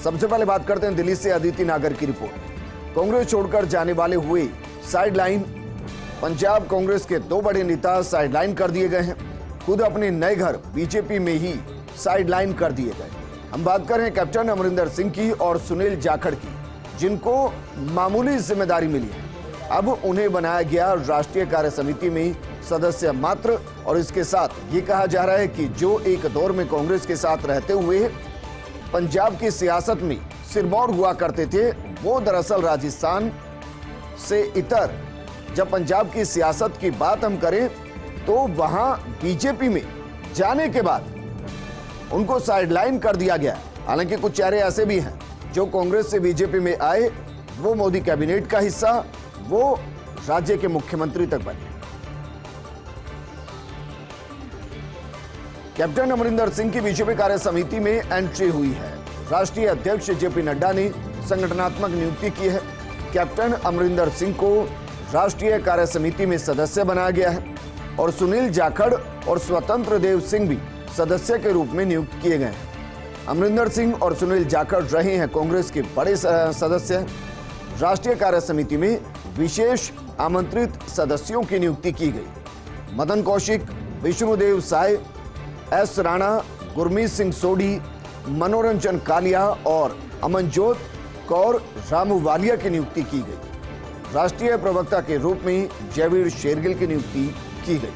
सबसे पहले बात करते हैं दिल्ली से अदिति नागर की रिपोर्ट। कांग्रेस छोड़कर जाने वाले हुए साइडलाइन। पंजाब कांग्रेस के दो बड़े नेता साइडलाइन कर दिए गए हैं। खुद अपने नए घर बीजेपी में ही साइडलाइन कर दिए गए। हम बात कर रहे हैं कैप्टन अमरिंदर सिंह की और सुनील जाखड़ की, जिनको मामूली जिम्मेदारी मिली है। अब उन्हें बनाया गया राष्ट्रीय कार्य समिति में सदस्य मात्र, और इसके साथ ये कहा जा रहा है कि जो एक दौर में कांग्रेस के साथ रहते हुए पंजाब की सियासत में सिरमौर हुआ करते थे, वो दरअसल राजस्थान से इतर जब पंजाब की सियासत की बात हम करें तो वहां बीजेपी में जाने के बाद उनको साइडलाइन कर दिया गया। हालांकि कुछ चेहरे ऐसे भी हैं जो कांग्रेस से बीजेपी में आए, वो मोदी कैबिनेट का हिस्सा, वो राज्य के मुख्यमंत्री तक बने। कैप्टन अमरिंदर सिंह की बीजेपी कार्य समिति में एंट्री हुई है। राष्ट्रीय अध्यक्ष जेपी नड्डा ने संगठनात्मक नियुक्ति की है। कैप्टन अमरिंदर सिंह को राष्ट्रीय कार्य समिति में सदस्य बनाया गया है और सुनील जाखड़ और स्वतंत्र देव सिंह भी सदस्य के रूप में नियुक्त किए गए हैं। अमरिंदर सिंह और सुनील जाखड़ रहे हैं कांग्रेस के बड़े सदस्य। राष्ट्रीय कार्य समिति में विशेष आमंत्रित सदस्यों की नियुक्ति की गई। मदन कौशिक, विष्णुदेव साय, एस राणा, गुरमीत सिंह सोढ़ी, मनोरंजन कालिया और अमनजोत कौर रामूवालिया की नियुक्ति की गई। राष्ट्रीय प्रवक्ता के रूप में जयवीर शेरगिल की नियुक्ति की गई।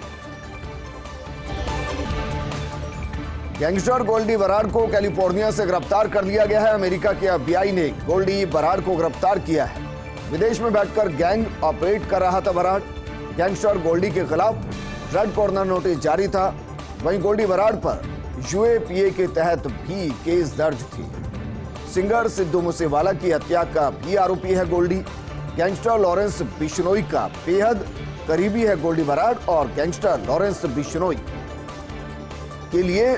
गैंगस्टर गोल्डी बराड़ को कैलिफोर्निया से गिरफ्तार कर लिया गया है। अमेरिका के FBI ने गोल्डी बराड़ को गिरफ्तार किया है। विदेश में बैठकर गैंग ऑपरेट कर रहा था बराड़। गैंगस्टर गोल्डी के खिलाफ रेड कॉर्नर नोटिस जारी था। वहीं गोल्डी बराड़ पर UAPA के तहत भी केस दर्ज थी। सिंगर सिद्धू मूसेवाला की हत्या का भी आरोपी है गोल्डी। गैंगस्टर लॉरेंस बिश्नोई का बेहद करीबी है गोल्डी बराड़, और गैंगस्टर लॉरेंस बिश्नोई के लिए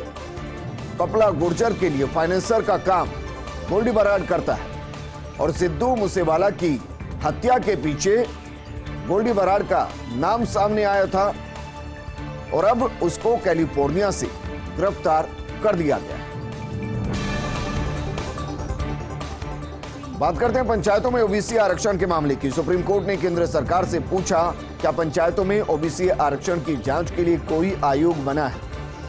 पपला गुर्जर के लिए फाइनेंसर का काम गोल्डी बराड़ करता है। और सिद्धू मूसेवाला की हत्या के पीछे गोल्डी बराड़ का नाम सामने आया था और अब उसको कैलिफोर्निया से गिरफ्तार कर दिया गया है। बात करते हैं पंचायतों में OBC आरक्षण के मामले की। सुप्रीम कोर्ट ने केंद्र सरकार से पूछा, क्या पंचायतों में OBC आरक्षण की जांच के लिए कोई आयोग बना है?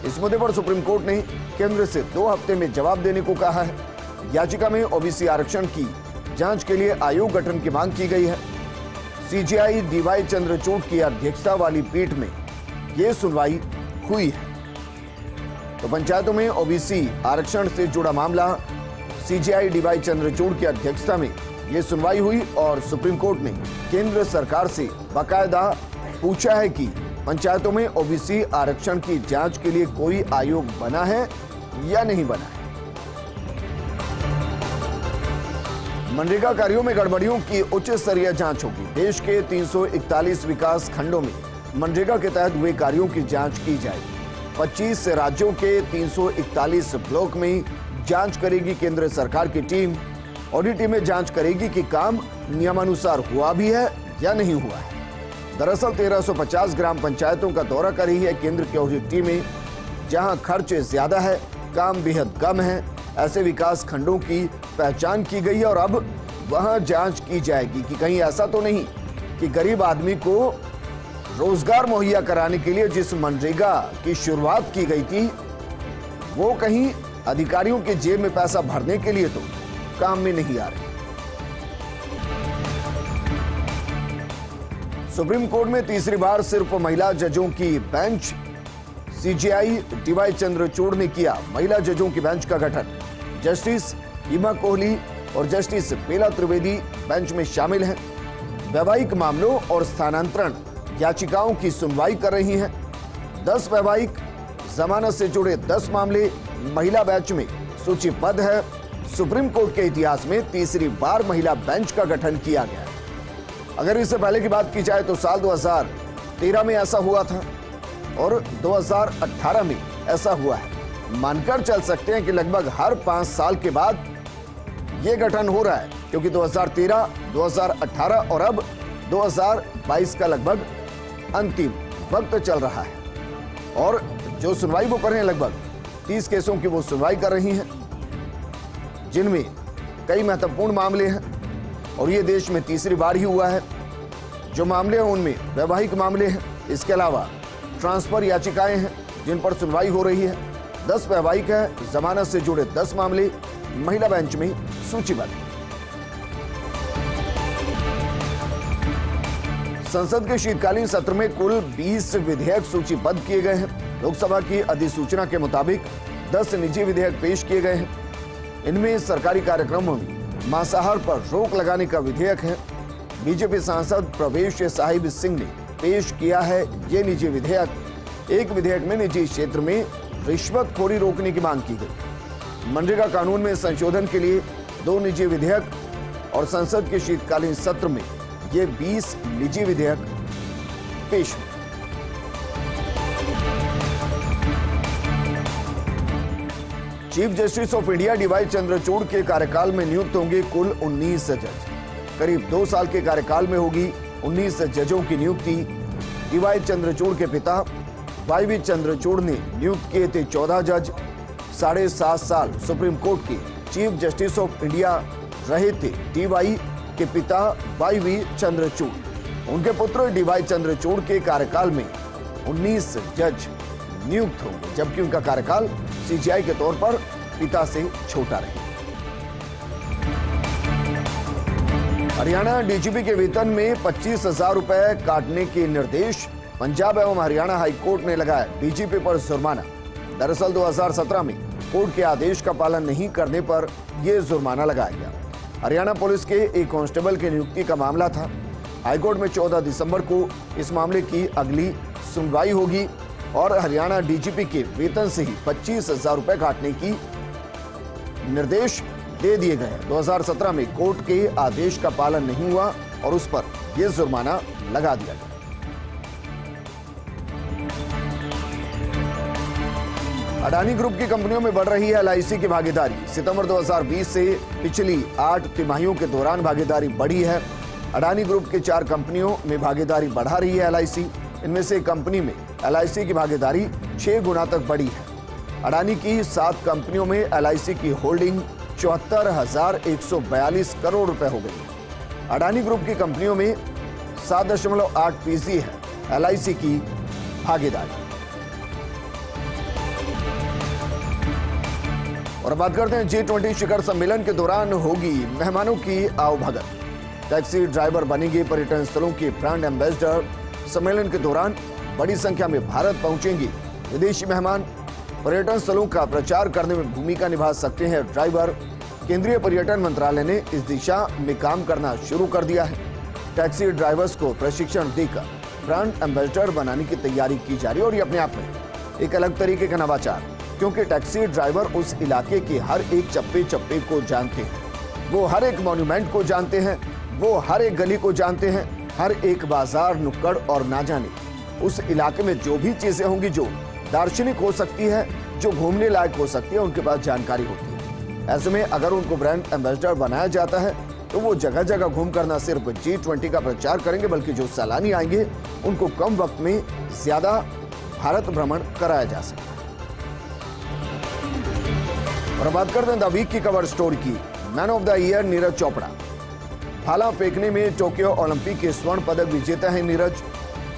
इस मुद्दे पर सुप्रीम कोर्ट ने केंद्र से 2 हफ्ते में जवाब देने को कहा है। याचिका में OBC आरक्षण की जांच के लिए आयोग गठन की मांग की गई है। CJI DY चंद्रचूड़ की अध्यक्षता वाली पीठ में यह सुनवाई हुई है। तो पंचायतों में OBC आरक्षण से जुड़ा मामला CJI DY चंद्रचूड़ की अध्यक्षता में यह सुनवाई हुई और सुप्रीम कोर्ट ने केंद्र सरकार से बाकायदा पूछा है कि पंचायतों में OBC आरक्षण की जांच के लिए कोई आयोग बना है या नहीं बना है। मनरेगा कार्यों में गड़बड़ियों की उच्च स्तरीय जांच होगी। देश के 341 विकास खंडों में मनरेगा के तहत हुए कार्यों की जांच की जाएगी। 25 राज्यों के 341 ब्लॉक में जांच करेगी केंद्र सरकार की टीम। ऑडिट टीमें जांच करेगी कि काम नियमानुसार हुआ भी है या नहीं हुआ है। दरअसल 1350 ग्राम पंचायतों का दौरा कर रही है केंद्र की ऑडिट टीमें। जहां खर्च ज्यादा है, काम बेहद कम है, ऐसे विकास खंडों की पहचान की गई है और अब वहां जांच की जाएगी कि कहीं ऐसा तो नहीं कि गरीब आदमी को रोजगार मुहैया कराने के लिए जिस मनरेगा की शुरुआत की गई थी, वो कहीं अधिकारियों के जेब में पैसा भरने के लिए तो काम में नहीं आ रहे। सुप्रीम कोर्ट में तीसरी बार सिर्फ महिला जजों की बेंच। CJI DY चंद्रचूड़ ने किया महिला जजों की बेंच का गठन। जस्टिस हिमा कोहली और जस्टिस बेला त्रिवेदी बेंच में शामिल हैं। वैवाहिक मामलों और स्थानांतरण याचिकाओं की सुनवाई कर रही हैं। 10 वैवाहिक जमानत से जुड़े 10 मामले महिला बेंच में सूचीबद्ध है। सुप्रीम कोर्ट के इतिहास में तीसरी बार महिला बेंच का गठन किया गया है। अगर इससे पहले की बात की जाए तो साल 2013 में ऐसा हुआ था और 2018 में ऐसा हुआ है। मानकर चल सकते हैं कि लगभग हर 5 साल के बाद यह गठन हो रहा है, क्योंकि 2013, 2018 और अब 2022 का लगभग अंतिम वक्त चल रहा है। और जो सुनवाई वो कर रहे हैं, लगभग 30 केसों की वो सुनवाई कर रही हैं, जिनमें कई महत्वपूर्ण मामले हैं और ये देश में तीसरी बार ही हुआ है। जो मामले हैं उनमें वैवाहिक मामले हैं, इसके अलावा ट्रांसफर याचिकाएं हैं जिन पर सुनवाई हो रही है। 10 वैवाहिक हैं, जमानत से जुड़े 10 मामले महिला बेंच में सूचीबद्ध। संसद के शीतकालीन सत्र में कुल 20 विधेयक सूचीबद्ध किए गए हैं। लोकसभा की अधिसूचना के मुताबिक 10 निजी विधेयक पेश किए गए हैं। इनमें सरकारी कार्यक्रमों में मांसाहार पर रोक लगाने का विधेयक है। बीजेपी सांसद प्रवेश साहिब सिंह ने पेश किया है ये निजी विधेयक। एक विधेयक में निजी क्षेत्र में रिश्वतखोरी रोकने की मांग की गई। मनरेगा कानून में संशोधन के लिए 2 निजी विधेयक और संसद के शीतकालीन सत्र में ये 20 निजी विधेयक पेश हुए। Chief Justice of India DY Chandrachud के कार्यकाल में नियुक्त होंगे कुल 19 जज। करीब 2 साल के कार्यकाल में होगी 19 जजों की नियुक्ति। डीवाई चंद्रचूड़ के पिता वाई चंद्रचूड़ ने नियुक्त किए थे 14 जज। 7.5 साल सुप्रीम कोर्ट के चीफ जस्टिस ऑफ इंडिया रहे थे डीवाई के पिता वाई चंद्रचूड़। उनके पुत्र डीवाई चंद्रचूड़ के कार्यकाल में 19 जज नियुक्त होंगे, जबकि उनका कार्यकाल सीजीआई के तौर पर पिता से छोटा रहे। हरियाणा डीजीपी के वेतन में 25,000 रुपए काटने के निर्देश। पंजाब एवं हरियाणा हाईकोर्ट ने लगाया डीजीपी पर जुर्माना। दरअसल 2017 में कोर्ट के आदेश का पालन नहीं करने पर यह जुर्माना लगाया गया। हरियाणा पुलिस के एक कांस्टेबल की नियुक्ति का मामला था। हाईकोर्ट में 14 दिसंबर को इस मामले की अगली सुनवाई होगी और हरियाणा डीजीपी के वेतन से ही 25,000 रुपए काटने की निर्देश दे दिए गए। 2017 में कोर्ट के आदेश का पालन नहीं हुआ और उस पर यह जुर्माना लगा दिया गया। अडानी ग्रुप की कंपनियों में बढ़ रही है एलआईसी की भागीदारी। सितंबर 2020 से पिछली 8 तिमाहियों के दौरान भागीदारी बढ़ी है। अडानी ग्रुप के 4 कंपनियों में भागीदारी बढ़ा रही है एलआईसी। इनमें से एक कंपनी में एलआईसी की भागीदारी 6 गुना तक बढ़ी है। अडानी की 7 कंपनियों में एलआईसी की होल्डिंग 74,142 करोड़ रुपए हो गई। अडानी ग्रुप की कंपनियों में 7.8% है एलआईसी की भागीदारी। और बात करते हैं G20 शिखर सम्मेलन के दौरान होगी मेहमानों की आवभगत। टैक्सी ड्राइवर बनेंगे पर्यटन स्थलों के ब्रांड एम्बेसडर। सम्मेलन के दौरान बड़ी संख्या में भारत पहुंचेंगे विदेशी मेहमान। पर्यटन स्थलों का प्रचार करने में भूमिका निभा सकते हैं ड्राइवर। केंद्रीय पर्यटन मंत्रालय ने इस दिशा में काम करना शुरू कर दिया है। टैक्सी ड्राइवर्स को प्रशिक्षण देकर ब्रांड एम्बेसडर बनाने की तैयारी की जा रही है और ये अपने आप में एक अलग तरीके का नवाचार, क्योंकि टैक्सी ड्राइवर उस इलाके के हर एक चप्पे चप्पे को जानते हैं। वो हर एक मॉन्यूमेंट को जानते हैं, वो हर एक गली को जानते हैं, हर एक बाजार नुक्कड़ और ना जाने उस इलाके में जो भी चीजें होंगी जो दार्शनिक हो सकती है, जो घूमने लायक हो सकती है, उनके पास जानकारी होती है। ऐसे में अगर उनको ब्रांड एम्बेसडर बनाया जाता है तो वो जगह जगह घूम कर न सिर्फ G20 का प्रचार करेंगे, बल्कि जो सैलानी आएंगे उनको कम वक्त में ज्यादा भारत भ्रमण कराया जा सकता है। और बात करते हैं द वीक की कवर स्टोरी की। Man of the year Neeraj Chopra. भाला फेंकने में टोक्यो ओलंपिक के स्वर्ण पदक विजेता है नीरज।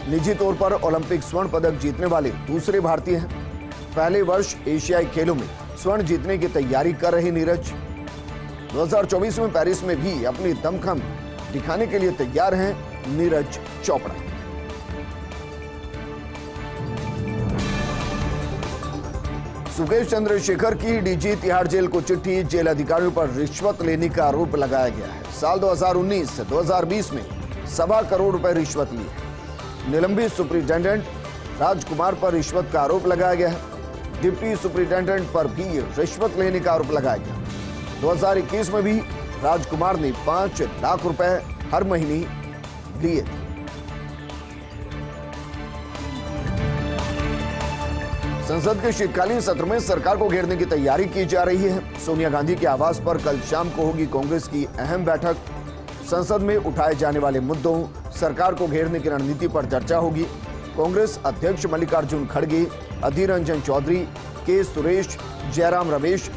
निजी तौर पर ओलंपिक स्वर्ण पदक जीतने वाले दूसरे भारतीय हैं। पहले वर्ष एशियाई खेलों में स्वर्ण जीतने की तैयारी कर रहे नीरज 2024 में पेरिस में भी अपनी दमखम दिखाने के लिए तैयार हैं नीरज चोपड़ा। सुकेश चंद्रशेखर की डीजी तिहाड़ जेल को चिट्ठी। जेल अधिकारियों पर रिश्वत लेने का आरोप लगाया गया है। साल 2019 से 2020 में 1.25 करोड़ रुपए रिश्वत ली है। निलंबित सुपरिटेंडेंट राजकुमार पर रिश्वत का आरोप लगाया गया है। डिप्टी सुपरिटेंडेंट पर भी रिश्वत लेने का आरोप लगाया गया। 2021 में भी राजकुमार ने 5 लाख रुपए हर महीने लिए थे। संसद के शीतकालीन सत्र में सरकार को घेरने की तैयारी की जा रही है। सोनिया गांधी के आवास पर कल शाम को होगी कांग्रेस की अहम बैठक। संसद में उठाए जाने वाले मुद्दों, सरकार को घेरने की रणनीति पर चर्चा होगी। कांग्रेस अध्यक्ष मल्लिकार्जुन खड़गे, अधीर रंजन चौधरी, के सुरेश, जयराम रमेश,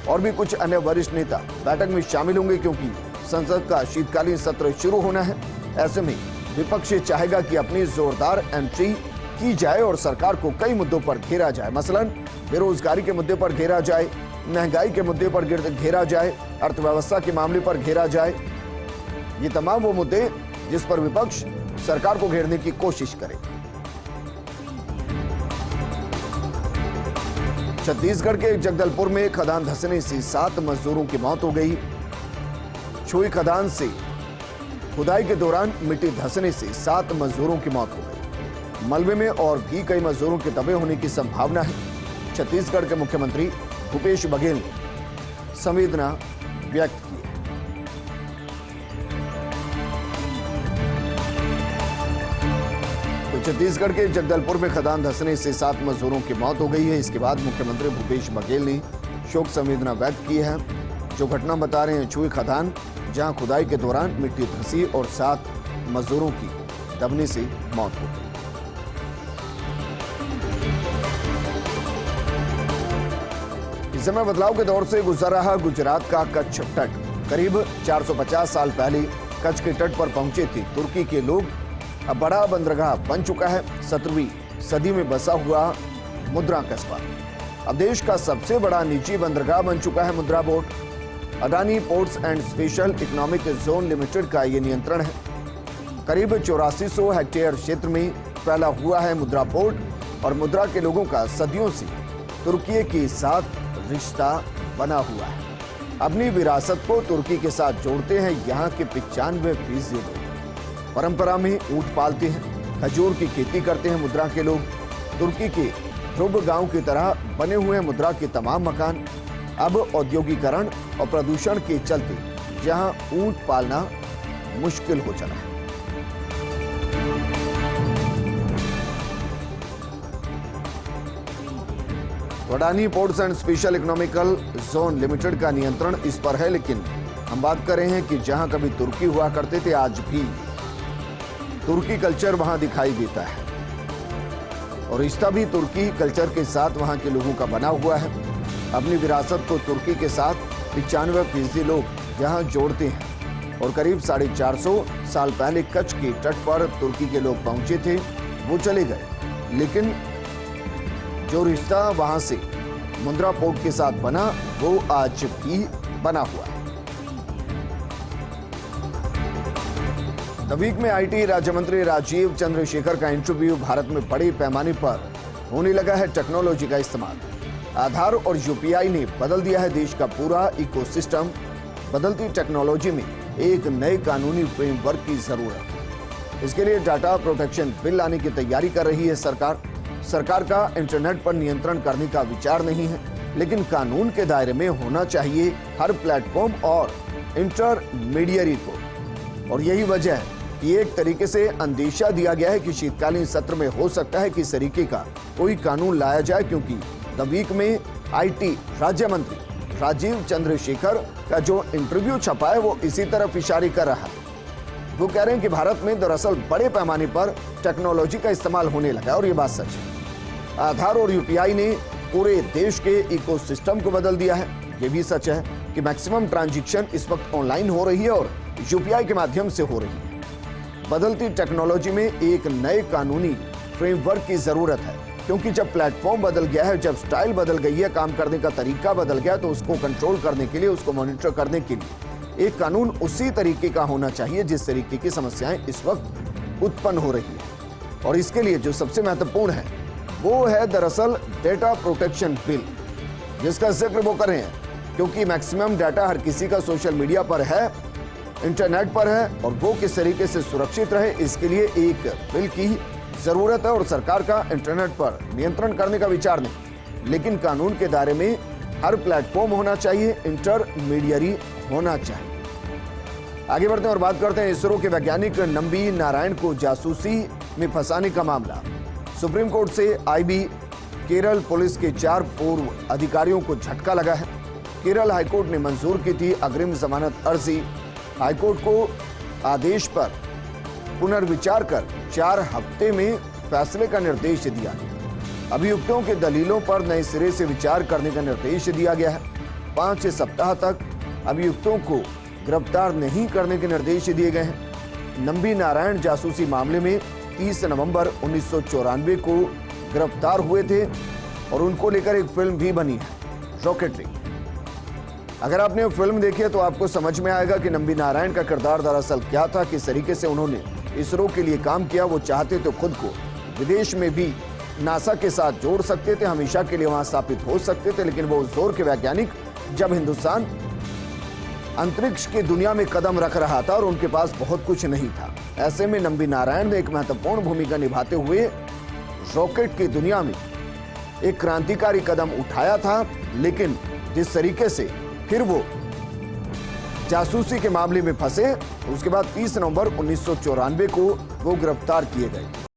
और भी कुछ अन्य वरिष्ठ नेता बैठक में शामिल होंगे, क्योंकि संसद का शीतकालीन सत्र शुरू होना है। ऐसे में विपक्ष चाहेगा कि अपनी जोरदार एंट्री की जाए और सरकार को कई मुद्दों पर घेरा जाए। मसलन बेरोजगारी के मुद्दे पर घेरा जाए, महंगाई के मुद्दे पर घेरा जाए, अर्थव्यवस्था के मामले पर घेरा जाए। ये तमाम वो मुद्दे जिस पर विपक्ष सरकार को घेरने की कोशिश करे। छत्तीसगढ़ के जगदलपुर में खदान धंसने से 7 मजदूरों की मौत हो गई। छुई खदान से खुदाई के दौरान मिट्टी धंसने से 7 मजदूरों की मौत हो गई। मलबे में और भी कई मजदूरों के दबे होने की संभावना है। छत्तीसगढ़ के मुख्यमंत्री भूपेश बघेल ने संवेदना व्यक्त की। छत्तीसगढ़ के जगदलपुर में खदान धंसने से 7 मजदूरों की मौत हो गई है। इसके बाद मुख्यमंत्री भूपेश बघेल ने शोक संवेदना व्यक्त की है। जो घटना बता रहे हैं छुई खदान, जहां खुदाई के दौरान मिट्टी धंसी और 7 मजदूरों की दबने से मौत हो गई। इस समय बदलाव के दौर से गुजर रहा गुजरात का कच्छ तट। करीब 450 साल पहले कच्छ के तट पर पहुंचे थे तुर्की के लोग। अब बड़ा बंदरगाह बन चुका है 17वीं सदी में बसा हुआ मुद्रा कस्बा। अब देश का सबसे बड़ा निजी बंदरगाह बन चुका है मुद्रा port. Adani ports and special economic zone limited का ये नियंत्रण है। करीब 8400 हेक्टेयर क्षेत्र में फैला हुआ है मुद्रा पोर्ट और मुद्रा के लोगों का सदियों से तुर्की के साथ रिश्ता बना हुआ है। अपनी विरासत को तुर्की के साथ जोड़ते हैं यहाँ के 95% लोग। परंपरा में ऊंट पालते हैं, खजूर की खेती करते हैं मुद्रा के लोग। तुर्की के ध्रुव गांव की तरह बने हुए मुद्रा के तमाम मकान। अब औद्योगिकरण और प्रदूषण के चलते जहां ऊंट पालना मुश्किल हो चला है। Adani ports and special economical zone limited का नियंत्रण इस पर है, लेकिन हम बात कर रहे हैं कि जहां कभी तुर्की हुआ करते थे, आज भी तुर्की कल्चर वहां दिखाई देता है और रिश्ता भी तुर्की कल्चर के साथ वहां के लोगों का बना हुआ है। अपनी विरासत को तुर्की के साथ 95% लोग यहां जोड़ते हैं और करीब 450 साल पहले कच्छ के तट पर तुर्की के लोग पहुंचे थे, वो चले गए, लेकिन जो रिश्ता वहां से मुद्रा पोर्ट के साथ बना वो आज भी बना हुआ है। द वीक में आईटी राज्य मंत्री राजीव चंद्रशेखर का इंटरव्यू। भारत में बड़े पैमाने पर होने लगा है टेक्नोलॉजी का इस्तेमाल। आधार और यूपीआई ने बदल दिया है देश का पूरा इकोसिस्टम। बदलती टेक्नोलॉजी में एक नए कानूनी फ्रेमवर्क की जरूरत है। इसके लिए डाटा प्रोटेक्शन बिल लाने की तैयारी कर रही है सरकार। सरकार का इंटरनेट पर नियंत्रण करने का विचार नहीं है, लेकिन कानून के दायरे में होना चाहिए हर प्लेटफॉर्म और इंटरमीडियरी को। और यही वजह है कि एक तरीके से अंदेशा दिया गया है कि शीतकालीन सत्र में हो सकता है कि इस तरीके का कोई कानून लाया जाए, क्योंकि द वीक में आईटी राज्य मंत्री राजीव चंद्रशेखर का जो इंटरव्यू छपा है वो इसी तरफ इशारे कर रहा है। वो कह रहे हैं कि भारत में दरअसल बड़े पैमाने पर टेक्नोलॉजी का इस्तेमाल होने लगा है और ये बात सच है। आधार और यूपीआई ने पूरे देश के इकोसिस्टम को बदल दिया है। ये भी सच है कि मैक्सिमम ट्रांजैक्शन इस वक्त ऑनलाइन हो रही है और यूपीआई के माध्यम से हो रही है। बदलती टेक्नोलॉजी में एक नए कानूनी फ्रेमवर्क की जरूरत है, क्योंकि जब प्लेटफॉर्म बदल गया है, जब स्टाइल बदल गई है, काम करने का तरीका बदल गया, तो उसको कंट्रोल करने के लिए, उसको मॉनिटर करने के लिए एक कानून उसी तरीके का होना चाहिए जिस तरीके की समस्याएं इस वक्त उत्पन्न हो रही है। और इसके लिए जो सबसे महत्वपूर्ण है वो है दरअसल डेटा प्रोटेक्शन बिल, जिसका जिक्र वो कर रहे हैं, क्योंकि मैक्सिमम डाटा हर किसी का सोशल मीडिया पर है, इंटरनेट पर है, और वो किस तरीके से सुरक्षित रहे इसके लिए एक बिल की जरूरत है। और सरकार का इंटरनेट पर नियंत्रण करने का विचार नहीं, लेकिन कानून के दायरे में हर प्लेटफॉर्म होना चाहिए, इंटरमीडियरी होना चाहिए। आगे बढ़ते हैं और बात करते हैं इसरो के वैज्ञानिक नंबी नारायण को जासूसी में फंसाने का मामला। सुप्रीम कोर्ट से आईबी केरल पुलिस के 4 पूर्व अधिकारियों को झटका लगा है। केरल हाईकोर्ट ने मंजूर की थी अग्रिम जमानत अर्जी। हाईकोर्ट को आदेश पर पुनर्विचार कर 4 हफ्ते में फैसले का निर्देश दिया गया। अभियुक्तों के दलीलों पर नए सिरे से विचार करने का निर्देश दिया गया है। 5 सप्ताह तक अभियुक्तों को गिरफ्तार नहीं करने के निर्देश दिए गए हैं। नंबी नारायण जासूसी मामले में 30 नवंबर 1994 को गिरफ्तार हुए थे और उनको लेकर एक फिल्म भी बनी है, रॉकेटरी। अगर आपने वो फिल्म देखी है तो आपको समझ में आएगा कि नंबी नारायण का किरदार दरअसल क्या था, किस तरीके से उन्होंने इसरो के लिए काम किया। वो चाहते तो खुद को विदेश में भी नासा के साथ जोड़ सकते थे, हमेशा के लिए वहां स्थापित हो सकते थे, लेकिन वो उस दौर के वैज्ञानिक जब हिंदुस्तान अंतरिक्ष की दुनिया में कदम रख रहा था और उनके पास बहुत कुछ नहीं था। ऐसे में नंबी नारायण ने एक महत्वपूर्ण भूमिका निभाते हुए रॉकेट की दुनिया में एक क्रांतिकारी कदम उठाया था। लेकिन जिस तरीके से फिर वो जासूसी के मामले में फंसे, उसके बाद 30 नवंबर 1994 को वो गिरफ्तार किए गए।